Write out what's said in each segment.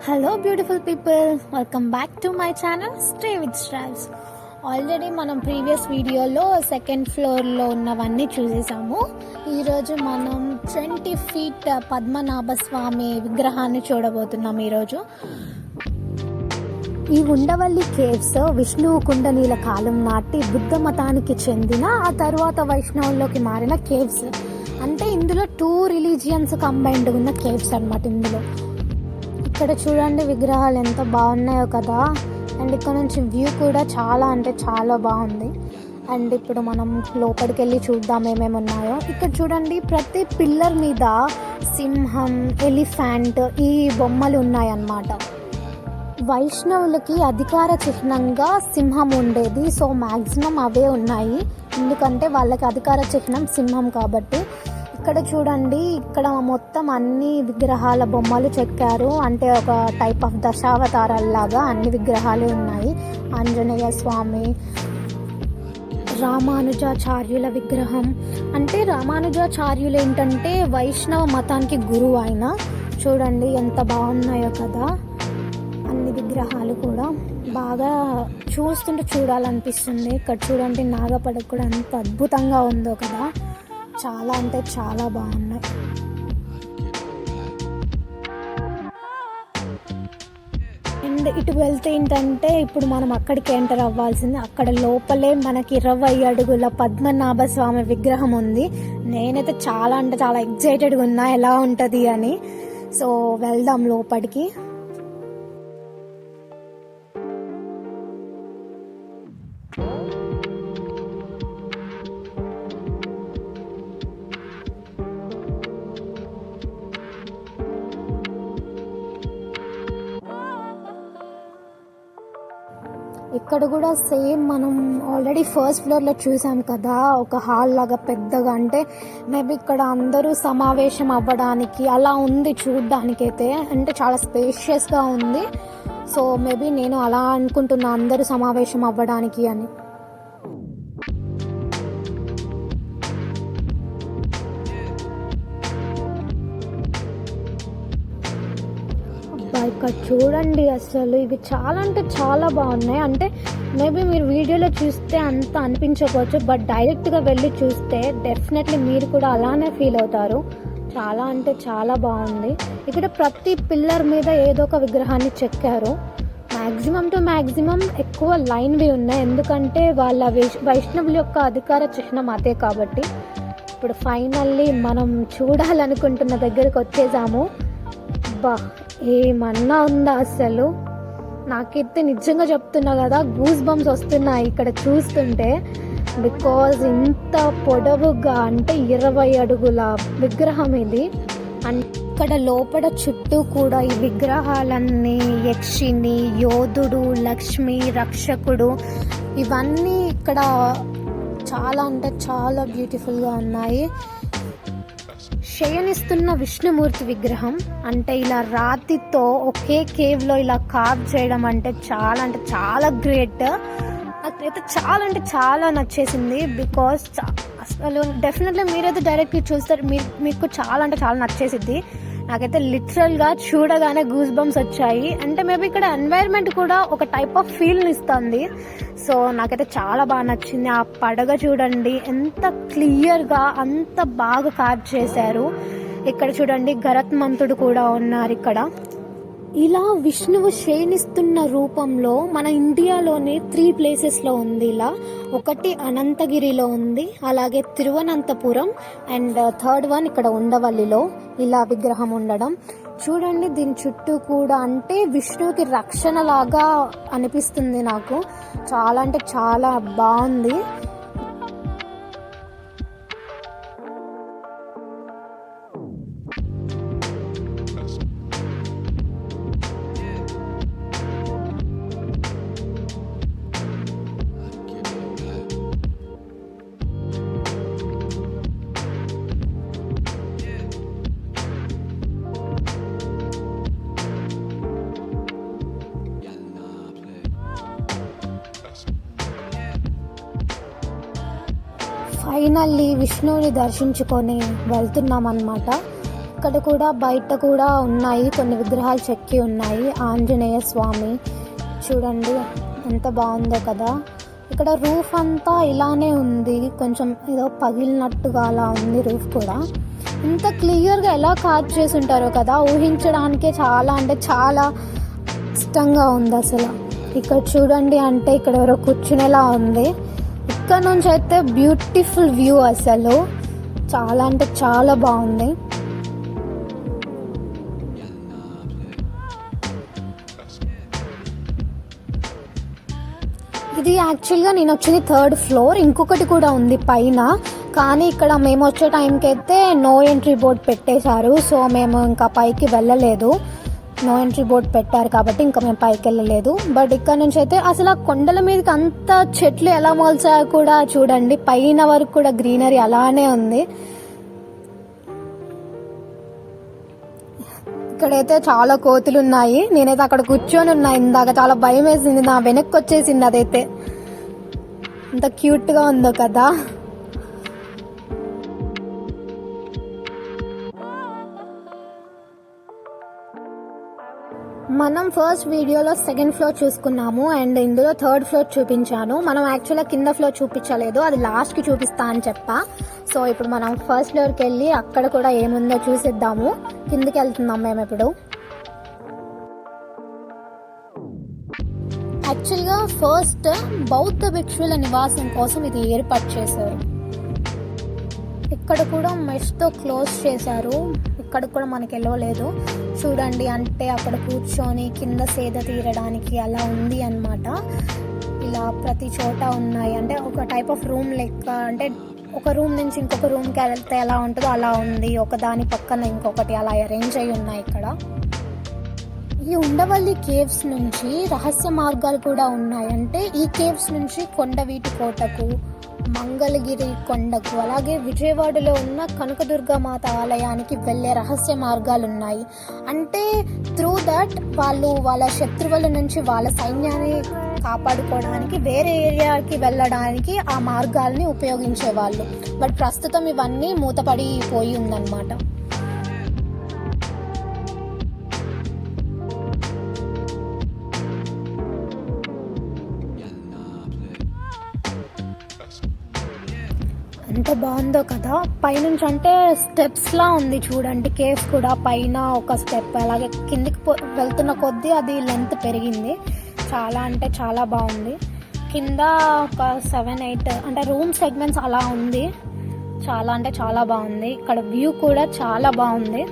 Hello beautiful people, welcome back to my channel stay with స్ట్రావ్స్. Already మనం previous వీడియోలో second ఫ్లోర్లో ఉన్నవన్నీ చూసేసాము. ఈరోజు మనం 20 ఫీట్ పద్మనాభ స్వామి విగ్రహాన్ని చూడబోతున్నాం. ఈరోజు ఈ ఉండవల్లి కేవ్స్ విష్ణువు కుండలీల కాలం నాటి బుద్ధ మతానికి చెందిన, ఆ తర్వాత వైష్ణవుల్లోకి మారిన కేవ్స్. అంటే ఇందులో 2 రిలీజియన్స్ కంబైన్డ్ ఉన్న కేవ్స్ అన్నమాట. ఇందులో ఇక్కడ చూడండి విగ్రహాలు ఎంత బాగున్నాయో కదా. అండ్ ఇక్కడ నుంచి వ్యూ కూడా చాలా అంటే చాలా బాగుంది. అండ్ ఇప్పుడు మనం లోపలికి వెళ్ళి చూద్దాం ఏమేమి ఉన్నాయో. ఇక్కడ చూడండి ప్రతి పిల్లర్ మీద సింహం, ఎలిఫెంట్ ఈ బొమ్మలు ఉన్నాయన్నమాట. వైష్ణవులకి అధికార చిహ్నంగా సింహం ఉండేది. సో మ్యాక్సిమం అవే ఉన్నాయి, ఎందుకంటే వాళ్ళకి అధికార చిహ్నం సింహం కాబట్టి. ఇక్కడ చూడండి, ఇక్కడ మొత్తం అన్ని విగ్రహాల బొమ్మలు చెక్కారు. అంటే ఒక టైప్ ఆఫ్ దశావతారాల్లాగా అన్ని విగ్రహాలు ఉన్నాయి. ఆంజనేయ స్వామి, రామానుజాచార్యుల విగ్రహం. అంటే రామానుజాచార్యులు ఏంటంటే వైష్ణవ మతానికి గురువు ఆయన. చూడండి ఎంత బాగున్నాయో కదా. అన్ని విగ్రహాలు కూడా బాగా చూస్తుంటే చూడాలనిపిస్తుంది. ఇక్కడ చూడండి నాగపడక కూడా ఎంత అద్భుతంగా ఉందో కదా. చాలా అంటే చాలా బాగున్నాయి. అండ్ ఇటు వెళ్తే ఏంటంటే ఇప్పుడు మనం అక్కడికి ఎంటర్ అవ్వాల్సింది. అక్కడ లోపలే మనకి 20 అడుగుల పద్మనాభ స్వామి విగ్రహం ఉంది. నేనైతే చాలా అంటే చాలా ఎక్సైటెడ్గా ఉన్నా ఎలా ఉంటుంది అని. సో వెళ్దాం లోపలికి. ఇక్కడ కూడా సేమ్ మనం ఆల్రెడీ ఫస్ట్ ఫ్లోర్లో చూసాం కదా, ఒక హాల్ లాగా పెద్దగా. అంటే మేబీ ఇక్కడ అందరూ సమావేశం అవ్వడానికి అలా ఉంది చూడ్డానికైతే. అంటే చాలా స్పేషియస్గా ఉంది. సో మేబీ నేను అలా అనుకుంటున్నా, అందరూ సమావేశం అవ్వడానికి అని. ఇక్కడ చూడండి అసలు ఇవి చాలా అంటే చాలా బాగున్నాయి. అంటే మేబీ మీరు వీడియోలో చూస్తే అంత అనిపించకపోవచ్చు, బట్ డైరెక్ట్గా వెళ్ళి చూస్తే డెఫినెట్లీ మీరు కూడా అలానే ఫీల్ అవుతారు. చాలా అంటే చాలా బాగుంది. ఇక్కడ ప్రతి పిల్లర్ మీద ఏదో ఒక విగ్రహాన్ని చెక్కారు. మ్యాక్సిమం టు మ్యాక్సిమం ఎక్కువ లైన్వి ఉన్నాయి, ఎందుకంటే వాళ్ళ వైష్ణవుల యొక్క అధికార చిహ్నం అదే కాబట్టి. ఇప్పుడు ఫైనల్లీ మనం చూడాలనుకుంటున్న దగ్గరికి వచ్చేసాము. బా ఏమన్నా ఉందా అసలు. నాకైతే నిజంగా చెప్తున్నా కదా, గూస్ బంప్స్ వస్తున్నాయి ఇక్కడ చూస్తుంటే. బికాజ్ ఇంత పొడవుగా అంటే 20 అడుగుల విగ్రహం ఇది. అండ్ ఇక్కడ లోపల చుట్టూ కూడా ఈ విగ్రహాలన్నీ యక్షిని, యోధుడు, లక్ష్మి, రక్షకుడు ఇవన్నీ ఇక్కడ చాలా అంటే చాలా బ్యూటిఫుల్గా ఉన్నాయి. శయనిస్తున్న విష్ణుమూర్తి విగ్రహం. అంటే ఇలా రాతితో ఒకే కేవ్లో ఇలా కార్వ్ చేయడం అంటే చాలా గ్రేట్. నాకైతే చాలా అంటే చాలా నచ్చేసింది. బికాస్ అసలు డెఫినెట్లీ మీరైతే డైరెక్ట్గా చూస్తారు, మీకు చాలా అంటే చాలా నచ్చేసింది. నాకైతే లిటరల్గా చూడగానే గూస్ బంప్స్ వచ్చాయి. అంటే మేబీ ఇక్కడ ఎన్వైర్న్మెంట్ కూడా ఒక టైప్ ఆఫ్ ఫీల్ని ఇస్తుంది. సో నాకైతే చాలా బాగా నచ్చింది. ఆ పడగ చూడండి ఎంత క్లియర్గా అంత బాగా కార్వ్ చేశారు. ఇక్కడ చూడండి గరత్మంతుడు కూడా ఉన్నారు ఇక్కడ. ఇలా విష్ణువు శయనిస్తున్న రూపంలో మన ఇండియాలోనే 3 ప్లేసెస్లో ఉంది ఇలా. ఒకటి అనంతగిరిలో ఉంది, అలాగే తిరువనంతపురం, అండ్ థర్డ్ వన్ ఇక్కడ ఉండవల్లిలో ఇలా విగ్రహం ఉండడం. చూడండి దీని చుట్టూ కూడా అంటే విష్ణువుకి రక్షణ లాగా అనిపిస్తుంది నాకు. చాలా అంటే చాలా బాగుంది. ఫైనల్లీ విష్ణువుని దర్శించుకొని వెళ్తున్నాం అన్నమాట. ఇక్కడ కూడా బయట కూడా ఉన్నాయి కొన్ని విగ్రహాలు చెక్కి ఉన్నాయి. ఆంజనేయ స్వామి చూడండి ఎంత బాగుందో కదా. ఇక్కడ రూఫ్ అంతా ఇలానే ఉంది, కొంచెం ఏదో పగిలినట్టుగా అలా ఉంది రూఫ్ కూడా. ఇంత క్లియర్గా ఎలా కార్వ్ చేసి ఉంటారో కదా, ఊహించడానికే చాలా అంటే చాలా ఇష్టంగా ఉంది అసలు. ఇక్కడ చూడండి అంటే ఇక్కడ ఎవరో కూర్చునేలా ఉంది. ఇక్కడ నుంచి అయితే బ్యూటిఫుల్ వ్యూ అసలు, చాలా అంటే చాలా బాగుంది. ఇది యాక్చువల్గా నేను వచ్చింది 3rd ఫ్లోర్, ఇంకొకటి కూడా ఉంది పైన. కానీ ఇక్కడ మేము వచ్చే టైంకి అయితే నో ఎంట్రీ బోర్డ్ పెట్టేశారు. సో మేము ఇంకా పైకి వెళ్ళలేదు. నో ఎంట్రీ బోర్డ్ పెట్టారు కాబట్టి ఇంకా మేము పైకి వెళ్ళలేదు. బట్ ఇక్కడ నుంచి అయితే అసలు ఆ కొండల మీదకి అంత చెట్లు ఎలా మొలిచాయో కూడా చూడండి. పైన వరకు కూడా గ్రీనరీ అలానే ఉంది. ఇక్కడైతే చాలా కోతులు ఉన్నాయి. నేనైతే అక్కడ కూర్చొని ఉన్నా ఇందాక, చాలా భయం వేసింది, నా వెనక్కి వచ్చేసింది. అదైతే ఎంత క్యూట్ గా ఉందో కదా. మనం ఫస్ట్ వీడియోలో 2nd ఫ్లోర్ చూసుకున్నాము అండ్ ఇందులో 3rd ఫ్లోర్ చూపించాను. మనం యాక్చువల్గా కింద ఫ్లోర్ చూపించలేదు, అది లాస్ట్కి చూపిస్తా అని చెప్పా. సో ఇప్పుడు మనం 1st ఫ్లోర్కి వెళ్ళి అక్కడ కూడా ఏముందో చూసిద్దాము. కిందకి వెళ్తున్నాం మేము ఇప్పుడు. యాక్చువల్గా ఫస్ట్ బౌద్ధ భిక్షువుల నివాసం కోసం ఇది ఏర్పాటు చేశారు. ఇక్కడ కూడా మెష్తో క్లోజ్ చేశారు. ఇక్కడ కూడా మనకి వెళ్ళలేదు చూడండి. అంటే అక్కడ కూర్చొని కింద సేద తీరడానికి అలా ఉంది అన్నమాట. ఇలా ప్రతి చోట ఉన్నాయి. అంటే ఒక టైప్ ఆఫ్ రూమ్ లెక్క, అంటే ఒక రూమ్ నుంచి ఇంకొక రూమ్కి వెళ్తే ఎలా ఉంటుందో అలా ఉంది. ఒక దాని పక్కన ఇంకొకటి అలా అరేంజ్ అయి ఉన్నాయి ఇక్కడ. ఈ ఉండవల్లి కేవ్స్ నుంచి రహస్య మార్గాలు కూడా ఉన్నాయి. అంటే ఈ కేవ్స్ నుంచి కొండవీటి కోటకు, మంగళగిరి కొండకు, అలాగే విజయవాడలో ఉన్న కనకదుర్గమాత ఆలయానికి వెళ్ళే రహస్య మార్గాలు ఉన్నాయి. అంటే త్రూ దట్ వాళ్ళు వాళ్ళ శత్రువుల నుంచి వాళ్ళ సైన్యాన్ని కాపాడుకోవడానికి వేరే ఏరియాకి వెళ్ళడానికి ఆ మార్గాల్ని ఉపయోగించేవాళ్ళు. బట్ ప్రస్తుతం ఇవన్నీ మూతపడిపోయి ఉందన్నమాట. ఎంత బాగుందో కదా. పైనుంచి అంటే స్టెప్స్ లా ఉంది చూడండి. కేవ్స్ కూడా పైన ఒక స్టెప్, అలాగే కిందికి వెళ్తున్న కొద్దీ అది లెంత్ పెరిగింది. చాలా అంటే చాలా బాగుంది. కింద ఒక 7-8 అంటే రూమ్ సెగ్మెంట్స్ అలా ఉంది. చాలా అంటే చాలా బాగుంది. ఇక్కడ వ్యూ కూడా చాలా బాగుంది.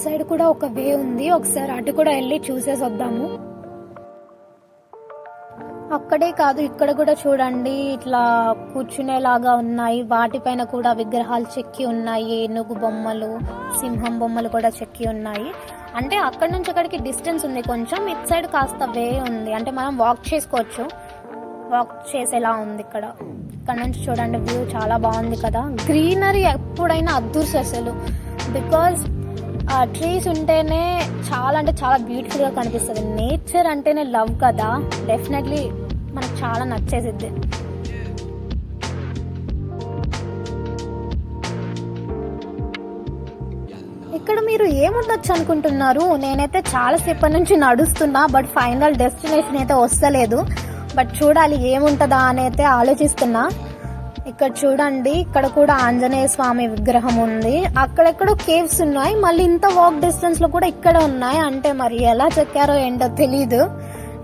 సైడ్ కూడా ఒక వే ఉంది, ఒకసారి అటు కూడా వెళ్ళి చూసేసి వద్దాము. అక్కడే కాదు ఇక్కడ కూడా చూడండి ఇట్లా కూర్చునేలాగా ఉన్నాయి. వాటిపైన కూడా విగ్రహాలు చెక్కి ఉన్నాయి. ఏనుగు బొమ్మలు, సింహం బొమ్మలు కూడా చెక్కి ఉన్నాయి. అంటే అక్కడ నుంచి అక్కడికి డిస్టెన్స్ ఉంది కొంచెం. ఇటు సైడ్ కాస్త వే ఉంది, అంటే మనం వాక్ చేసుకోవచ్చు. వాక్ చేసేలా ఉంది ఇక్కడ. ఇక్కడ నుంచి చూడండి వ్యూ చాలా బాగుంది కదా. గ్రీనరీ ఎప్పుడైనా అద్దుర్స్ అసలు. బికాజ్ ట్రీస్ ఉంటేనే చాలా అంటే చాలా బ్యూటిఫుల్గా కనిపిస్తుంది. నేచర్ అంటేనే లవ్ కదా, డెఫినెట్లీ మనకు చాలా నచ్చేసిద్ది. ఇక్కడ మీరు ఏముండొచ్చు అనుకుంటున్నారు? నేనైతే చాలాసేపటి నుంచి నడుస్తున్నా, బట్ ఫైనల్ డెస్టినేషన్ అయితే వస్తలేదు. బట్ చూడాలి ఏముంటుందా అని అయితే ఆలోచిస్తున్నా. ఇక్కడ చూడండి ఇక్కడ కూడా ఆంజనేయ స్వామి విగ్రహం ఉంది. అక్కడెక్కడో కేవ్స్ ఉన్నాయి, మళ్ళీ ఇంత వాక్ డిస్టెన్స్ లో కూడా ఇక్కడ ఉన్నాయి. అంటే మరి ఎలా చెక్కారో ఏంటో తెలీదు.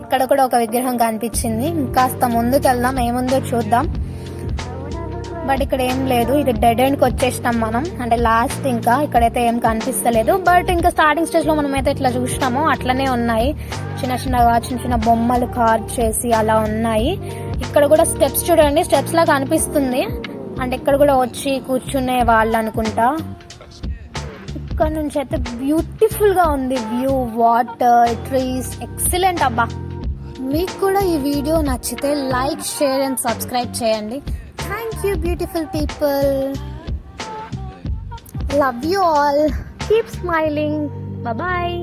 ఇక్కడ కూడా ఒక విగ్రహం కనిపించింది. ఇంకాస్త ముందుకు వెళ్దాం, ఏముందో చూద్దాం. బట్ ఇక్కడ ఏం లేదు, ఇది డెడ్ ఎండ్కి వచ్చేసినాం మనం. అంటే లాస్ట్ ఇంకా ఇక్కడైతే ఏం కనిపిస్తలేదు. బట్ ఇంకా స్టార్టింగ్ స్టేజ్ లో మనం అయితే ఇట్లా చూసినామో అట్లనే ఉన్నాయి. చిన్న చిన్న బొమ్మలు కార్వ్ చేసి అలా ఉన్నాయి. ఇక్కడ కూడా స్టెప్స్ చూడండి, స్టెప్స్ లాగా అనిపిస్తుంది. అంటే ఇక్కడ కూడా వచ్చి కూర్చునే వాళ్ళు అనుకుంటా. ఇక్కడ నుంచి అయితే బ్యూటిఫుల్ గా ఉంది వ్యూ, వాటర్, ట్రీస్, ఎక్సలెంట్ అబ్బా. మీకు కూడా ఈ వీడియో నచ్చితే లైక్, షేర్ అండ్ సబ్స్క్రైబ్ చేయండి. Thank you beautiful people. Love you all, keep smiling, bye.